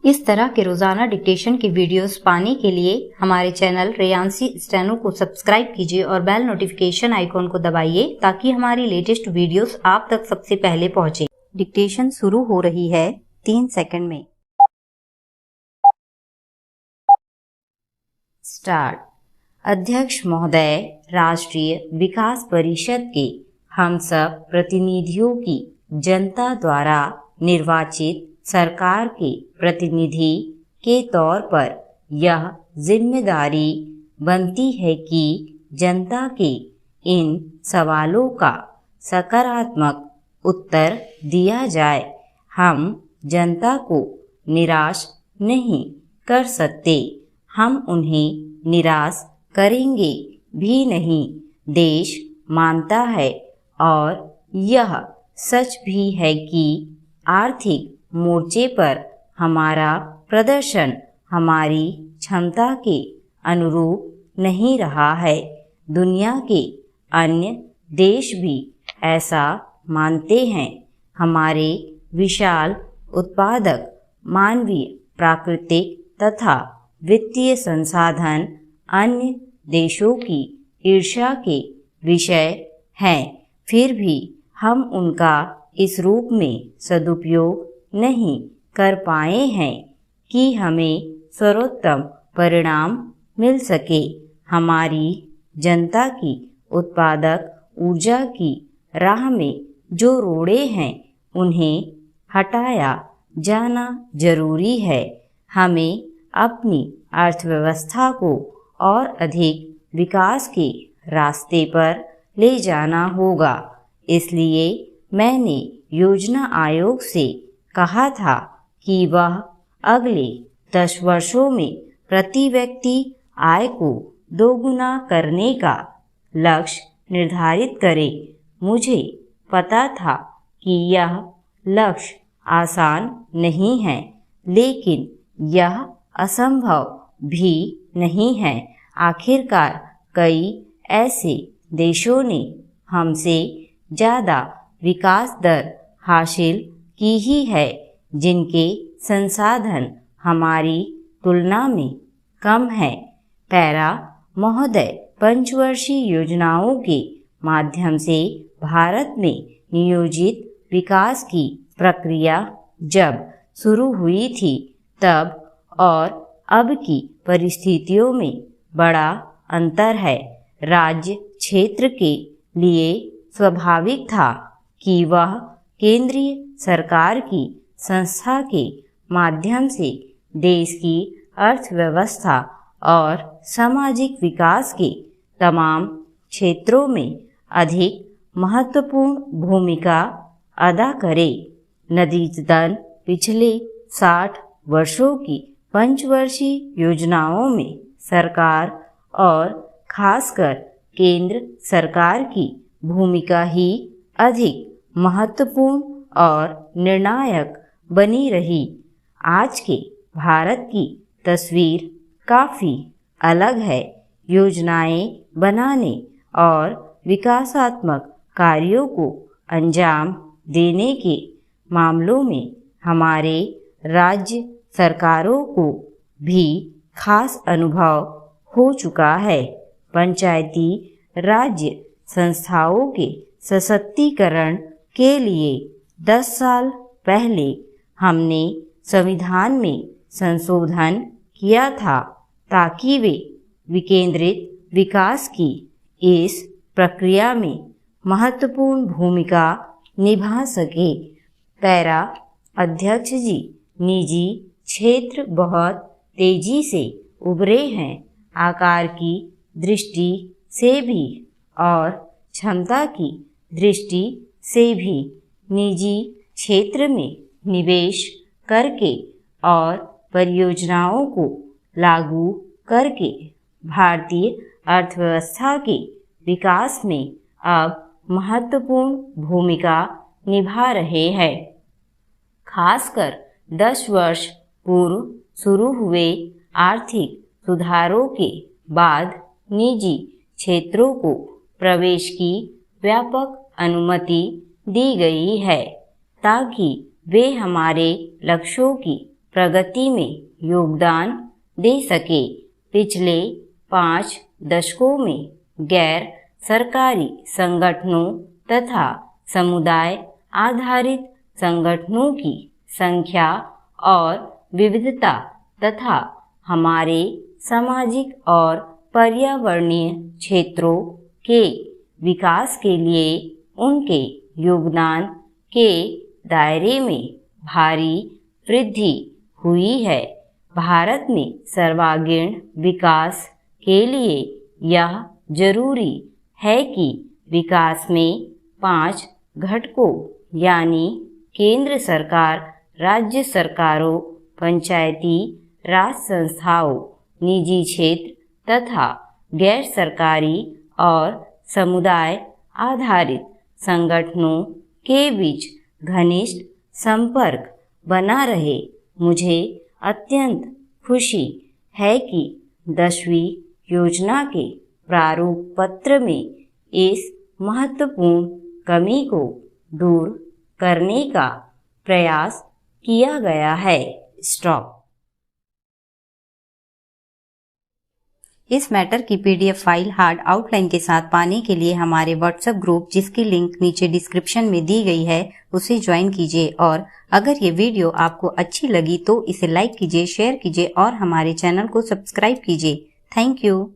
इस तरह के रोजाना डिक्टेशन की वीडियोस पाने के लिए हमारे चैनल रेयांसी स्टेनो को सब्सक्राइब कीजिए और बेल नोटिफिकेशन आइकॉन को दबाइए ताकि हमारी लेटेस्ट वीडियोस आप तक सबसे पहले पहुंचे। डिक्टेशन शुरू हो रही है 3 सेकंड में। स्टार्ट। अध्यक्ष महोदय, राष्ट्रीय विकास परिषद के हम सब प्रतिनिधियों की जनता द्वारा निर्वाचित सरकार के प्रतिनिधि के तौर पर यह जिम्मेदारी बनती है कि जनता के इन सवालों का सकारात्मक उत्तर दिया जाए। हम जनता को निराश नहीं कर सकते, हम उन्हें निराश करेंगे भी नहीं। देश मानता है और यह सच भी है कि आर्थिक मोर्चे पर हमारा प्रदर्शन हमारी क्षमता के अनुरूप नहीं रहा है। दुनिया के अन्य देश भी ऐसा मानते हैं। हमारे विशाल उत्पादक मानवीय, प्राकृतिक तथा वित्तीय संसाधन अन्य देशों की ईर्ष्या के विषय हैं। फिर भी हम उनका इस रूप में सदुपयोग नहीं कर पाए हैं कि हमें सर्वोत्तम परिणाम मिल सके। हमारी जनता की उत्पादक ऊर्जा की राह में जो रोड़े हैं उन्हें हटाया जाना जरूरी है। हमें अपनी अर्थव्यवस्था को और अधिक विकास के रास्ते पर ले जाना होगा। इसलिए मैंने योजना आयोग से कहा था कि वह अगले 10 वर्षों में प्रति व्यक्ति आय को दोगुना करने का लक्ष्य निर्धारित करे। मुझे पता था कि यह लक्ष्य आसान नहीं है, लेकिन यह असंभव भी नहीं है। आखिरकार कई ऐसे देशों ने हमसे ज़्यादा विकास दर हासिल की ही है, जिनके संसाधन हमारी तुलना में कम है। पैरा महोदय, पंचवर्षीय योजनाओं के माध्यम से भारत में नियोजित विकास की प्रक्रिया जब शुरू हुई थी, तब और अब की परिस्थितियों में बड़ा अंतर है। राज्य क्षेत्र के लिए स्वाभाविक था कि वह केंद्रीय सरकार की संस्था के माध्यम से देश की अर्थव्यवस्था और सामाजिक विकास के तमाम क्षेत्रों में अधिक महत्वपूर्ण भूमिका अदा करे। नतीजतन पिछले 60 वर्षों की पंचवर्षीय योजनाओं में सरकार और खासकर केंद्र सरकार की भूमिका ही अधिक महत्वपूर्ण और निर्णायक बनी रही। आज के भारत की तस्वीर काफ़ी अलग है। योजनाएं बनाने और विकासात्मक कार्यों को अंजाम देने के मामलों में हमारे राज्य सरकारों को भी खास अनुभव हो चुका है। पंचायती राज्य संस्थाओं के सशक्तिकरण के लिए 10 साल पहले हमने संविधान में संशोधन किया था ताकि वे विकेंद्रित विकास की इस प्रक्रिया में महत्वपूर्ण भूमिका निभा सके। पैरा अध्यक्ष जी, निजी क्षेत्र बहुत तेजी से उभरे हैं, आकार की दृष्टि से भी और क्षमता की दृष्टि से भी। निजी क्षेत्र में निवेश करके और परियोजनाओं को लागू करके भारतीय अर्थव्यवस्था के विकास में अब महत्वपूर्ण भूमिका निभा रहे हैं। खासकर 10 वर्ष पूर्व शुरू हुए आर्थिक सुधारों के बाद निजी क्षेत्रों को प्रवेश की व्यापक अनुमति दी गई है ताकि वे हमारे लक्ष्यों की प्रगति में योगदान दे सके। पिछले 5 दशकों में गैर सरकारी संगठनों तथा समुदाय आधारित संगठनों की संख्या और विविधता तथा हमारे सामाजिक और पर्यावरणीय क्षेत्रों के विकास के लिए उनके योगदान के दायरे में भारी वृद्धि हुई है। भारत में सर्वांगीण विकास के लिए यह जरूरी है कि विकास में 5 घटकों यानी केंद्र सरकार, राज्य सरकारों, पंचायती राज संस्थाओं, निजी क्षेत्र तथा गैर सरकारी और समुदाय आधारित संगठनों के बीच घनिष्ठ संपर्क बना रहे। मुझे अत्यंत खुशी है कि 10वीं योजना के प्रारूप पत्र में इस महत्वपूर्ण कमी को दूर करने का प्रयास किया गया है। स्टॉप। इस मैटर की PDF फाइल हार्ड आउटलाइन के साथ पाने के लिए हमारे व्हाट्सएप ग्रुप, जिसकी लिंक नीचे डिस्क्रिप्शन में दी गई है, उसे ज्वाइन कीजिए। और अगर ये वीडियो आपको अच्छी लगी तो इसे लाइक कीजिए, शेयर कीजिए और हमारे चैनल को सब्सक्राइब कीजिए। Thank you.